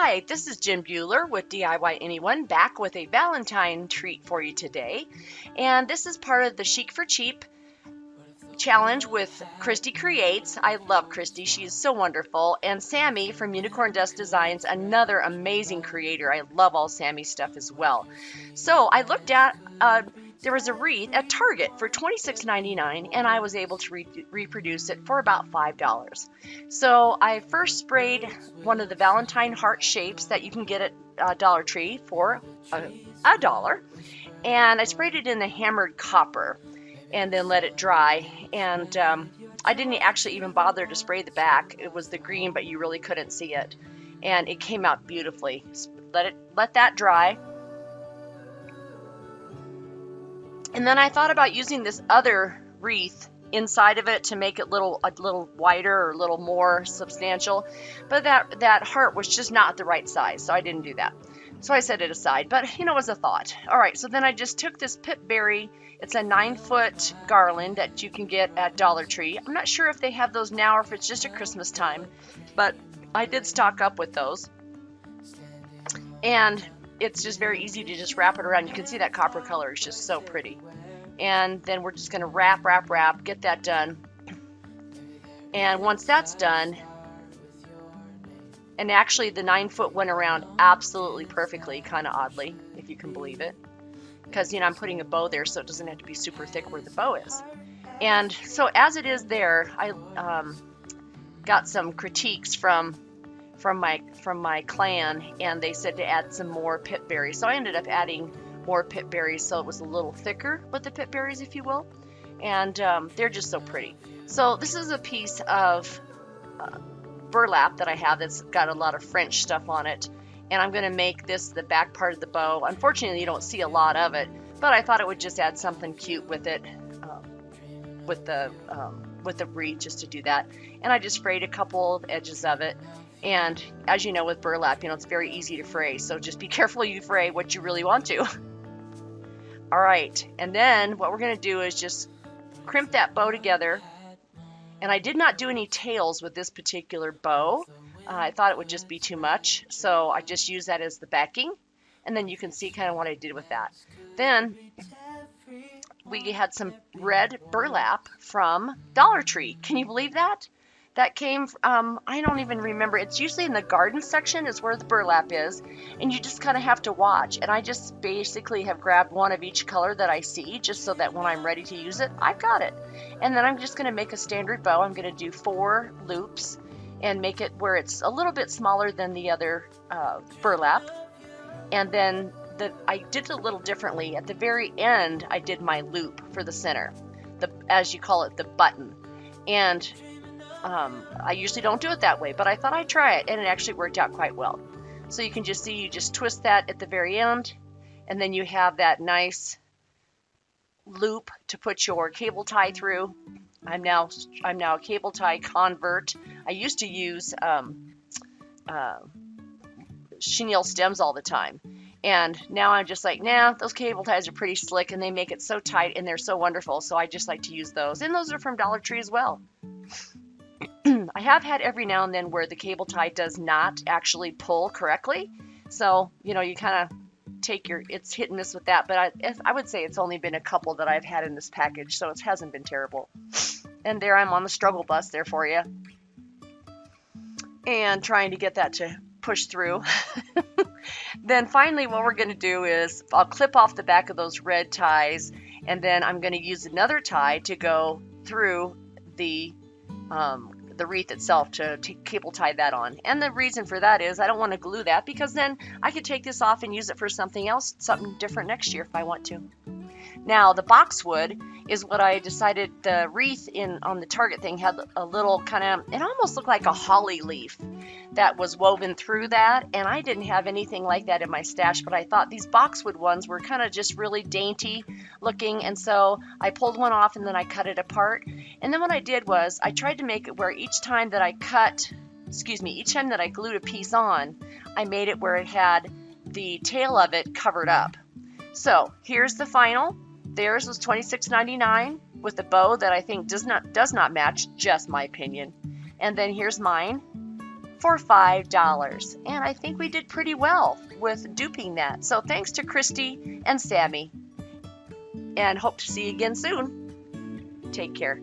Hi, this is Jim Bueller with DIY Anyone, back with a Valentine treat for you today. And this is part of the Chic for Cheap challenge with Christi Creates. I love Christi. She is so wonderful. And Sammy from Unicorn Dust Designs, another amazing creator. I love all Sammy's stuff as well. So I looked at, there was a wreath at Target for $26.99, and I was able to reproduce it for about $5. So I first sprayed one of the Valentine heart shapes that you can get at Dollar Tree for $1. And I sprayed it in the hammered copper and then let it dry. And I didn't actually even bother to spray the back. It was the green, but you really couldn't see it. And it came out beautifully. Let that dry. And then I thought about using this other wreath inside of it to make it a little wider or a little more substantial. But that heart was just not the right size, so I didn't do that. So I set it aside, but it was a thought. All right, so then I just took this pipberry. It's a 9-foot garland that you can get at Dollar Tree. I'm not sure if they have those now or if it's just at Christmas time, but I did stock up with those. And it's just very easy to just wrap it around. You can see that copper color is just so pretty. And then we're just going to wrap, get that done. And once that's done, and actually the 9-foot went around absolutely perfectly, kind of oddly, if you can believe it. Because, I'm putting a bow there, so it doesn't have to be super thick where the bow is. And so as it is there, I got some critiques from my clan, and they said to add some more pip berries. So I ended up adding more pip berries, so it was a little thicker with the pip berries, if you will. And they're just so pretty. So this is a piece of burlap that I have that's got a lot of French stuff on it. And I'm going to make this the back part of the bow. Unfortunately, you don't see a lot of it, but I thought it would just add something cute with it, with the wreath, just to do that. And I just frayed a couple of edges of it. And as you know, with burlap, it's very easy to fray. So just be careful you fray what you really want to. All right. And then what we're going to do is just crimp that bow together. And I did not do any tails with this particular bow. I thought it would just be too much, so I just used that as the backing, and then you can see kind of what I did with that. Then we had some red burlap from Dollar Tree. Can you believe that? That came from, I don't even remember. It's usually in the garden section is where the burlap is, and you just kind of have to watch. And I just basically have grabbed one of each color that I see, just so that when I'm ready to use it, I've got it. And then I'm just going to make a standard bow. I'm going to do 4 loops and make it where it's a little bit smaller than the other burlap. And then I did it a little differently. At the very end, I did my loop for the center, as you call it, the button. And I usually don't do it that way, but I thought I'd try it, and it actually worked out quite well. So you can just see, you just twist that at the very end, and then you have that nice loop to put your cable tie through. I'm now a cable tie convert. I used to use chenille stems all the time, and now I'm just like, nah, those cable ties are pretty slick, and they make it so tight, and they're so wonderful. So I just like to use those, and those are from Dollar Tree as well. I have had every now and then where the cable tie does not actually pull correctly, so you kind of it's hit and miss with that, but I would say it's only been a couple that I've had in this package, so it hasn't been terrible. And there I'm on the struggle bus there for you, and trying to get that to push through. Then finally what we're going to do is I'll clip off the back of those red ties, and then I'm going to use another tie to go through the wreath itself to cable tie that on. And the reason for that is I don't want to glue that, because then I could take this off and use it for something else, something different next year if I want to. Now the boxwood is what I decided. The wreath on the Target thing had a little kind of, it almost looked like a holly leaf that was woven through that, and I didn't have anything like that in my stash, but I thought these boxwood ones were kind of just really dainty looking, and so I pulled one off and then I cut it apart. And then what I did was I tried to make it where each time that I glued a piece on, I made it where it had the tail of it covered up. So here's the final. Theirs was $26.99 with a bow that I think does not match, just my opinion. And then here's mine for $5. And I think we did pretty well with duping that. So thanks to Christi and Sammy. And hope to see you again soon. Take care.